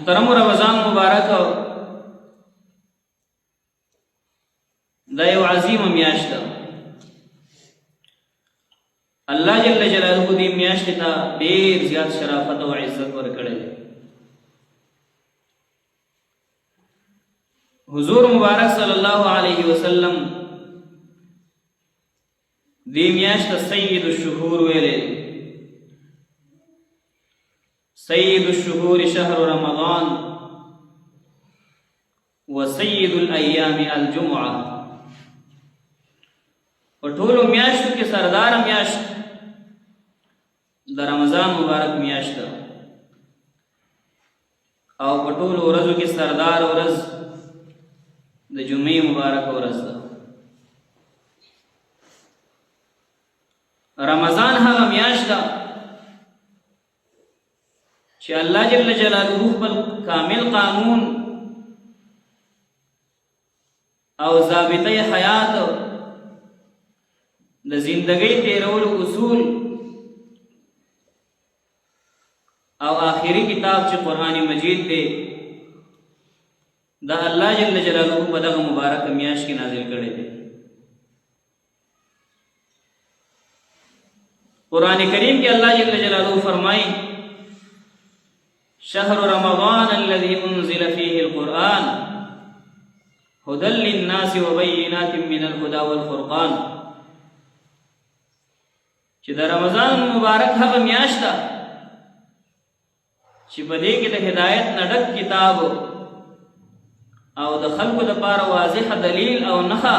محترم رمضان مبارک دا یو عظیم میاشت ده. الله جل جلاله دې میاشت ته ډېر زیات شرافت او عزت ورکړی دی. حضور مبارک صلی الله علیه وسلم دې میاشت ته سید الشهور ویلې. سید الشهور شهر رمضان وسید الایام الجمعه. په ټولو میاشتو کې سردار میاشت د رمضان مبارک میاشت ده او په ټولو ورځو کې سردار ورځ د جمعې مبارک ورځ ده. رمضان هغه میاشت ده چې الله جل جلاله خپل کامل قانون او ضابطه حیات د زندګۍ تیرولو اصول او آخری کتاب چې قرآن مجید دی دا الله جل جلاله په دغه مبارک میاشت کې نازل کړی دی. قرآن کریم کې الله جل جلاله فرمایي شهر رمضان الذي انزل فيه القرآن هدى للناس وبينات من الهدى والفرقان. چې د رمضان مبارک هغه میاشت ده چې په دې کې د هدایت نه ډک کتاب او د خلقو دپاره واضح دلیل او نښه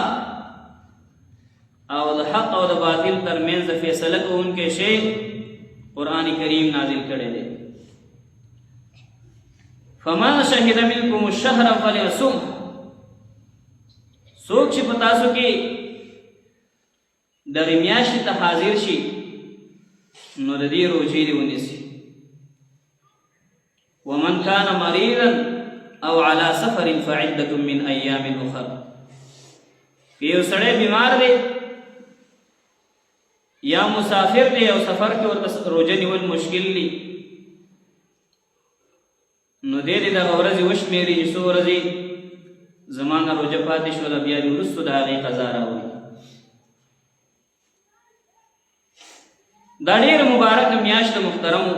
او د حق او د باطل ترمنځ فیصله کوونکی شی قرآن کریم نازل کړی دی. فمن شهد منکم الشهر فلیصم. څوک چې په تاسو کې دغې میاشتې ته حاضر شي نو د دې روژې دې ونیسي. ومن كان مريضا او على سفر فعدة من ايام اخر. که یو سړی بیمار دی یا مسافر دی او سفر کې ورته روژه نیول مشکل دی نو دې دغه ورځې وشمېري چې څو ورځې زما نه روژه پاتې شوله بیا دې وروستو د هغې قضا راوړي. دا ډېره مبارکه میاشت محترمو.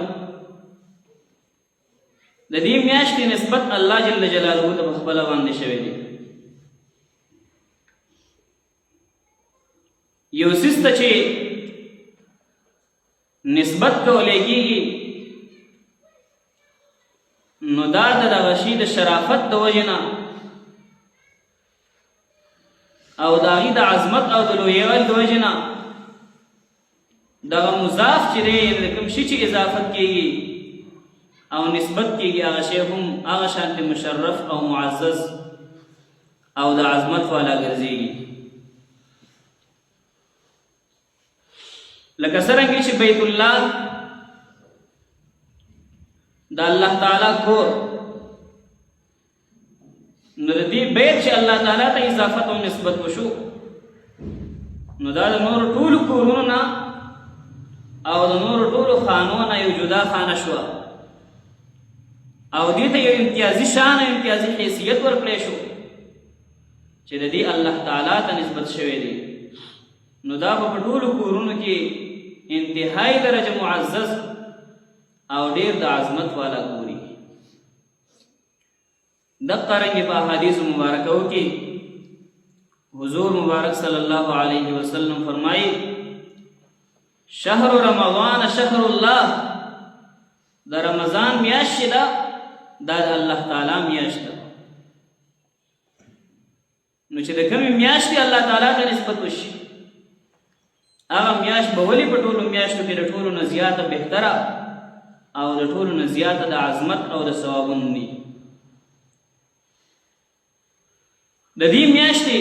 د دې میاشتې نسبت الله جل جلاله ته په خپله باندې شوی دی. یو څیز ته چې نسبت کولی کېږي نو دا د دغه شي د شرافت د وجې نه او د هغې د عظمت او د لویوالي د وجې نه دغه مضاف چې دی د کوم شي چې اضافت کېږي او نسبت کېږي هغه شی هم هغه شانتې مشرف او معزز او د عظمت والا ګرځېږي. لکه څرنګه چې بیت الله د الله تعالی کور نو د دې بیت چې الله تعالی ته اضافت او نسبت وشو نو دا د نورو ټولو کورونو نه او د نورو ټولو خانو نه یو جدا خانه شوه او دې ته یو امتیازي شان او امتیازي حیثیت ورکړی شو چې د دې الله تعالی ته نسبت شوی دی. نو دا به په ټولو کورونو کې انتهایی درجه معزز او ډېر د عظمت والا کوري. دقه رنګې په احادیثو مبارکو کې حضور مبارک صلی الله علیه وسلم فرمایي شهر رمضان شهر الله. د رمضان میاشت چې ده دا د الله تعالی میاشت ده. نو چې د کومې میاشتې الله تعالی ته نسبت وشي هغه میاشت به ولې په ټولو میاشتو کې د ټولو نه زیاته بهتره او د ټولو نه زیاته د عظمت او د ثوابونو دي. د دې میاشتې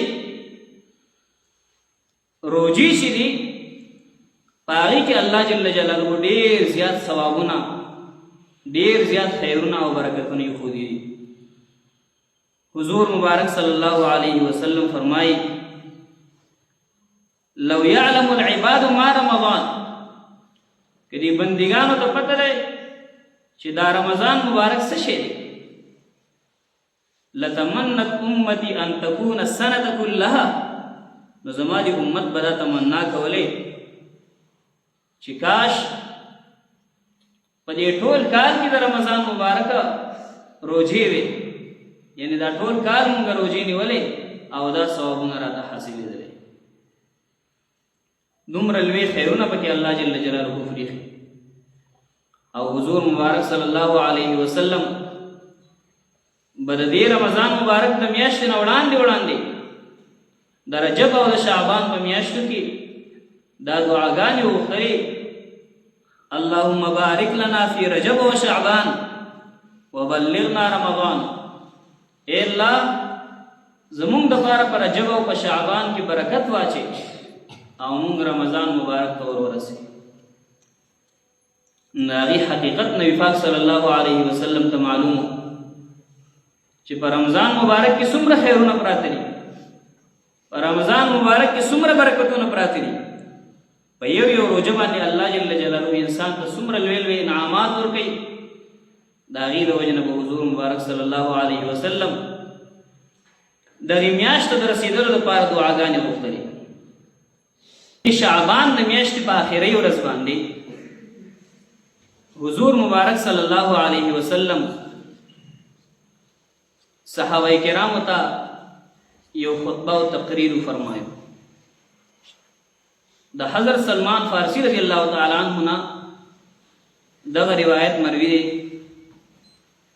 روژې چې دي په هغې کې الله جل جلاله ډېر زیات ثوابونه ډېر زیات خیرونه او برکتونه ایښودي دي. حضور مبارک صلی الله علیه وسلم فرمایي لو يعلم العباد ما رمضان. که دې بندګانو ته پته دی چې دا رمضان مبارک څه شی دی لتمنت امتی ان تكون السنه كلها، نو زما دی امت بدا تمنا کولې چې کاش په دې ټول کال کې د رمضان مبارک روزې وي، یعنی دا ټول کال مونږ روزې نیولې او دا ثوابونه راته حاصلېدلې. دومره لوی خیرونه پکې الله جل جلاله فریخي. او حضور مبارک صلی الله علیه وسلم بد دې رمضان مبارک د میاشتې نه وړاندې د رجب او د شعبان په میاشتو کې دا دعاګانې وکړي: اللهم بارک لنا فی رجب و شعبان وبلغنا رمضان. اے الله زمونږ دپاره په رجب او په شعبان کې برکت واچي او مونږ رمضان مبارک ته ورسوي. د هغې حقیقت نبي پاک صلی الله علیه وسلم ته معلوم چې په رمضان مبارک کې څومره خیرونه پراته دي، په رمضان مبارک کې څومره برکتونه پراته دي. په یو روزه باندې الله جل جلاله انسان ته څومره لوی انعامات ورکوي. د هغې د وجې نه به حضور مبارک صلی الله علیه وسلم دغې میاشتو د رسېدلو دپاره دعاګانې غوښتلې. شعبان د میاشتې په آخرۍ ورځ باندې حضور مبارک صلی الله علیه وسلم صحابه کرامو ته یو خطبه او تقریر فرمایو. د حضرت سلمان فارسی رضی الله تعالی عنہ نه دغه روایت مروي دی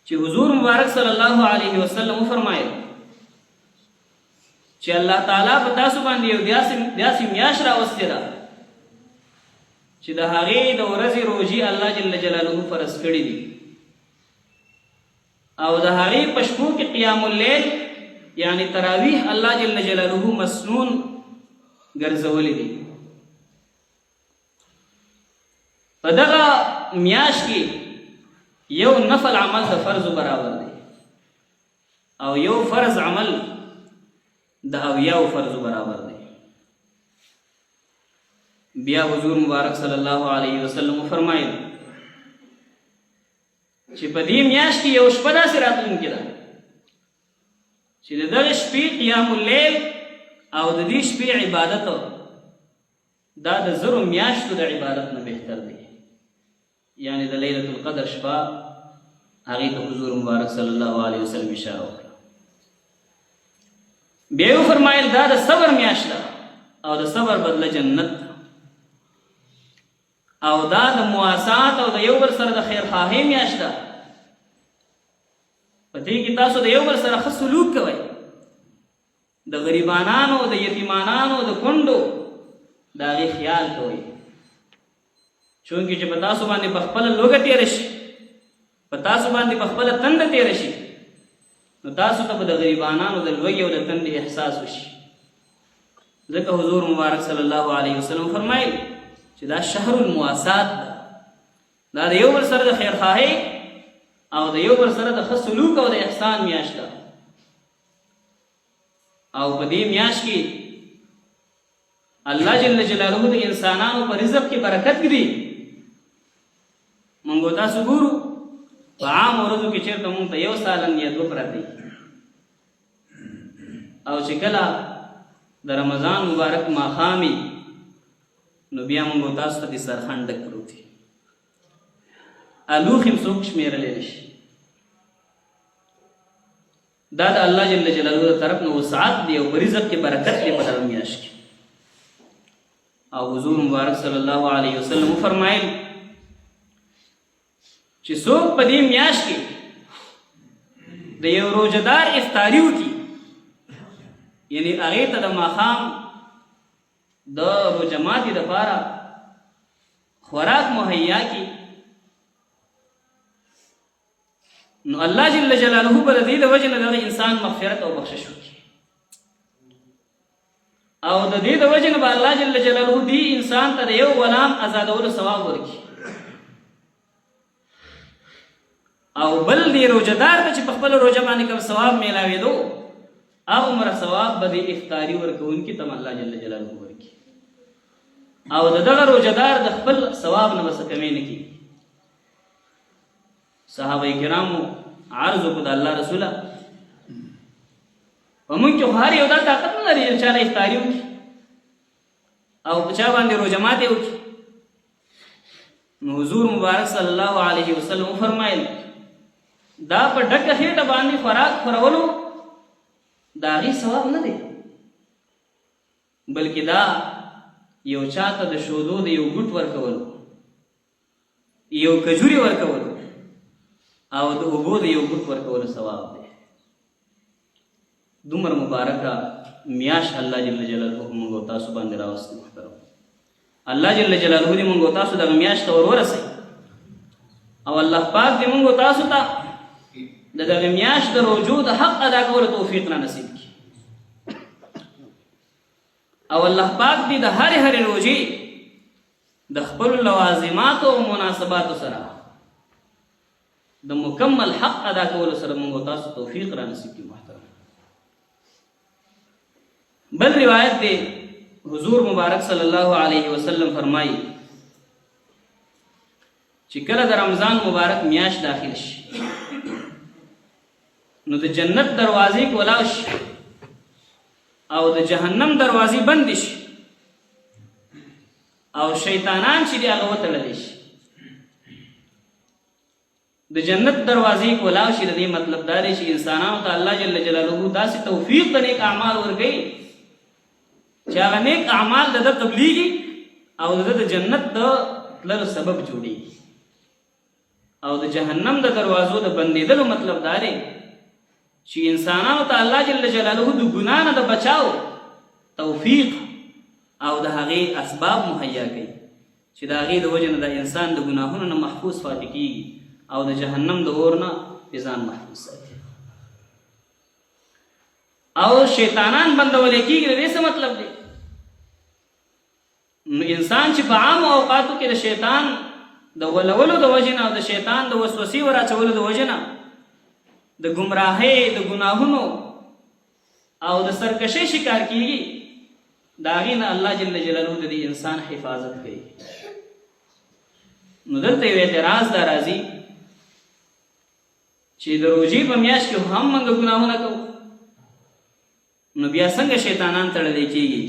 چې حضور مبارک صلی الله علیه وسلم فرمایل چې الله تعالی په تاسو باندې یو داسې میاشت راوستې ده چې د هغې د ورځې روزې الله جل جلاله فرض کړي دي او د هغې په شپو کې قیام اللیل یعنی تراویح الله جل جلاله مسنون ګرځولي دي. په دغه میاشت کې یو نفل عمل د فرض برابر دی او یو فرض عمل د اویاو فرض برابر دی. بیا حضور مبارک صلی الله علیه وسلم فرمایل چې په دې میاشت کې یو شپه داسې راتلونکې ده چې د دغه شپې قیام اللیل او د دې شپې عبادت دا د زرو میاشتو د عبادت نه بهتر دی. یعنی د لیلة القدر شپه هغې ته حضور مبارک صلی الله علیه وسلم اشاره وکړه. بیا یې وفرمایل دا د صبر میاشت ده او د صبر بدله جنت ده او دا د مواسات او د یو بل سره د خیرخواهۍ میاشت ده. په دې کې تاسو د یو بل سره ښه سلوک کوئ، د غریبانانو د یتیمانانو د کونډو د هغې خیال کوئ. چونکې چې په تاسو باندې په خپله لوږه تېره شي، په تاسو باندې په خپله تنده تېره شي، نو تاسو ته به د غریبانانو د لوږې او د تندې احساس وشي. ځکه حضور مبارک صلی الله علیه وسلم فرمایل چې دا شهر المواسات ده، دا د یو بل سره د خیرخواهۍ او د یو بل سره د ښه سلوک او د احسان میاشت ده. او په دې میاشت کې الله جل جلاله د انسانانو په رزق کې برکت ږدي. مونږ تاسو ګورو په عام ورځو کې چېرته مونږ ته یو سالن یا دوه پراته وي او چې کله د رمضان مبارک ماښام وي نو بیا مونږ تاسو ته دسترخوان ډک پروت وي، الوخ هم څوک شمېرلی نه شي. دا د الله جل جلاله د طرف نه وسعت دی او په رزق کې برکت دی په دغه میاشت کې. او حضور مبارک صلی الله علیه وسلم فرمایل چې څوک په دې میاشت کې د یو روزهدار افطاري وکړي، یعنی هغې ته د ماښام د روژه ماتي دپاره خوراک مهیا کړي، نو الله جل جلاله به د دې د وجې نه دغه انسان مغفرت او بخشش وکړي او د دې د وجې نه به الله جل جلاله دې انسان ته د یو غلام ازادولو ثواب ورکړي. او بل دې روژهدار ته چې په خپله روژه باندې کوم ثواب میلاوېدو هغومره ثواب به دې افطاري ورکوونکي ته الله جل جلاله ورکړي او د دغه روژهدار د خپل ثواب نه به څه کمی نه کېږي. صحابه کرامو عرض وکړو د الله رسوله په موږ کې خو هر یو دا طاقت نه لري چې چا له افطاري وکړي او په چا باندې روژه ماتې وکړي. نو حضور مبارک صلی الله علیه وسلم وفرمایل دا په ډکه خېټه باندې خوراک خورولو د هغې ثواب نه دی، بلکې دا یو چاته د شودو د یو ګوټ ورکولو، یو کجوري ورکولو او د اوبو د یو ګوټ ورکولو ثواب دی. دومره مبارکه میاشت الله جل جلاله موږ او تاسو باندې راوستي. محترم الله جل جلاله دې موږ او تاسو دغه میاشت ته ورسوي او الله پاک دې موږ او تاسو ته د دغه میاشت د روژو د حق ادا کولو توفیق را نصیب کړي او الله پاک دې د هرې روژې د خپلو لوازماتو او مناسباتو سره د مکمل حق ادا کولو سره موږ او تاسو توفیق را نصیب کړي. محترم بل روایت دی حضور مبارک صلی الله علیه وسلم فرمایي چې کله د رمضان مبارک میاشت داخل شي نو د جنت دروازې کولاو شي او د جهنم دروازې بند شي او شیطانان چې دی هغه وتړلی شي. د جنت دروازې کولاو شي د دې مطلب دا دی چې انسانانو ته الله جل جلاله داسې توفیق د نیک اعمال ورکوي چې هغه نیک اعمال د ده قبلیږي او د ده د جنت د تللو سبب جوړیږي. او د جهنم د دروازو د بندېدلو مطلب دا دی چې انسانانو ته الله جل جلاله د ګناه نه د بچاو توفیق او د هغې اسباب مهیا کوي چې د هغې د وجې نه د انسان د ګناهونو نه محفوظ پاتې کېږي او د جهنم د اور نه پې ځان محفوظ ساتي. او شیطانان بندولی کېږي د دې څه مطلب دی؟ نو انسان چې په عامو اوقاتو کې د شیطان د ولولو د وجې نه او د شیطان د وسوسې ور اچولو د وجې نه د ګمراهۍ د ګناهونو او د سرکشۍ شکار کېږي د هغې نه الله جل جلاله د دې انسان حفاظت کوي. نو دلته یو اعتراض دا راځي چې د روژې په میاشت کې هم موږ ګناهونه کوو نو بیا څنګه شیطانان تړلی کېږي؟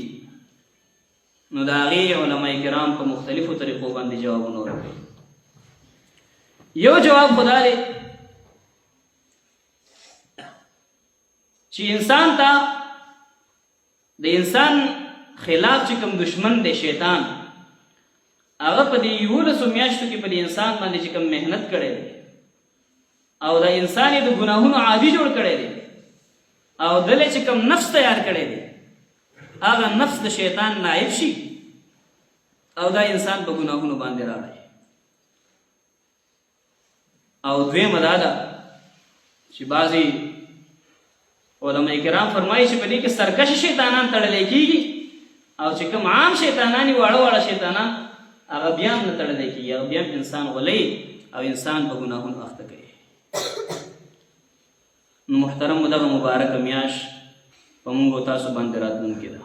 نو د هغې علما کرام په مختلفو طریقو باندې جوابونه ورکوي. یو جواب خدا دی چې انسان ته د انسان خلاف چې کوم دشمن دی شیطان هغه په دې 11 میاشتو کې په دې انسان باندې چې کوم محنت کړی دی او د انسان یې د ګناهونو عادي جوړ کړی دی او دلې چې کوم نفس تیار کړی دی هغه نفس د شیطان نائب شي او دا انسان په ګناهونو باندې راړی. او دویمه دا ده چې بعضې علما کرام فرمایي چې په دې کې سرکش شیطانان تړلی کېږي او چې کوم عام شیطانان یې واړه واړه شیطانان هغه بیا هم نه تړلی کېږي، هغه بیا هم انسان غولی او انسان په ګناهونو اخته کوي. نو محترم دغه مبارکه میاشت په موږ او تاسو باندې راتلونکې ده.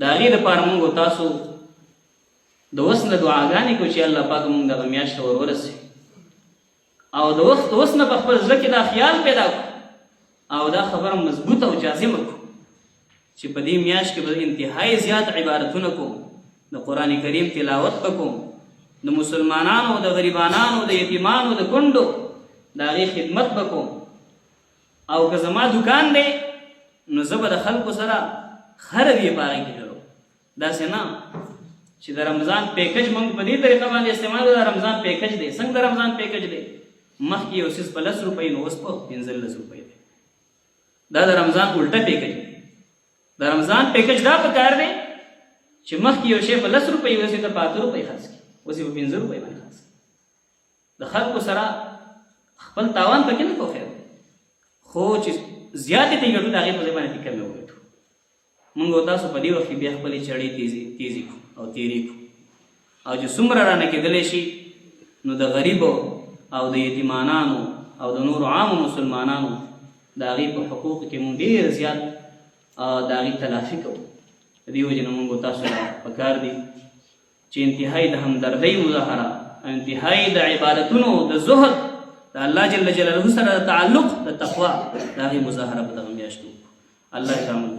د هغې دپاره موږ او تاسو د اوس نه دعاګانې کوو چې الله پاک موږ دغه میاشت ته ورورسوي او د وخت اوس نه په خپل زړه کې دا خیال پیدا کړو او دا خبره مضبوطه او جازمه کړو چې په دې میاشت کې به انتهایی زیات عبادتونه کوم، د قرآن کریم تلاوت به کوم، د مسلمانانو د غریبانانو د یتیمانو د کونډو د هغې خدمت به کوم. او که زما دکان دی نو زه به د خلکو سره خره وي په هغې کې کړو. داسې نه چې د رمضان پیکج موږ په دې طریقه باندې استعمالو. د رمضان پیکج دی څنګه د رمضان پیکج دی؟ مخکې یو څیز په 10 روپۍ نو اوس په 15 روپۍ دی. دا د رمضان الټه پیکج دی. د رمضان پیکج دا پکار دی چې مخکې یو شی په 10 روپۍ اوس یې ته په 8 روپۍ خرڅ کړي، اوس یې په 15 روپۍ باندې خرڅ کړي. د خلکو سره خپل تاوان پکې نه کوو، خیر خو چې زیاتې ته یې ګټو د هغې په ځای باندې کمې وګټو. موږ او تاسو په دې وخت کې بیا خپلې چړې تیزې کړو او تېرې کړو او چې څومره رانه کېدلی شي نو د غریبو او د یتیمانانو او د نورو عامو مسلمانانو د هغې په حقوقو کې موږ ډېر زیات د هغې تلافي کوو. د دې وجې نه موږ او تاسو ته پکار دي چې انتهایي د همدردۍ مظاهره او انتهایي د عبادتونو د زهد د الله جل جلاله سره د تعلق د تقوا د هغې مظاهره په دغه میاشتو. الله دې زموږ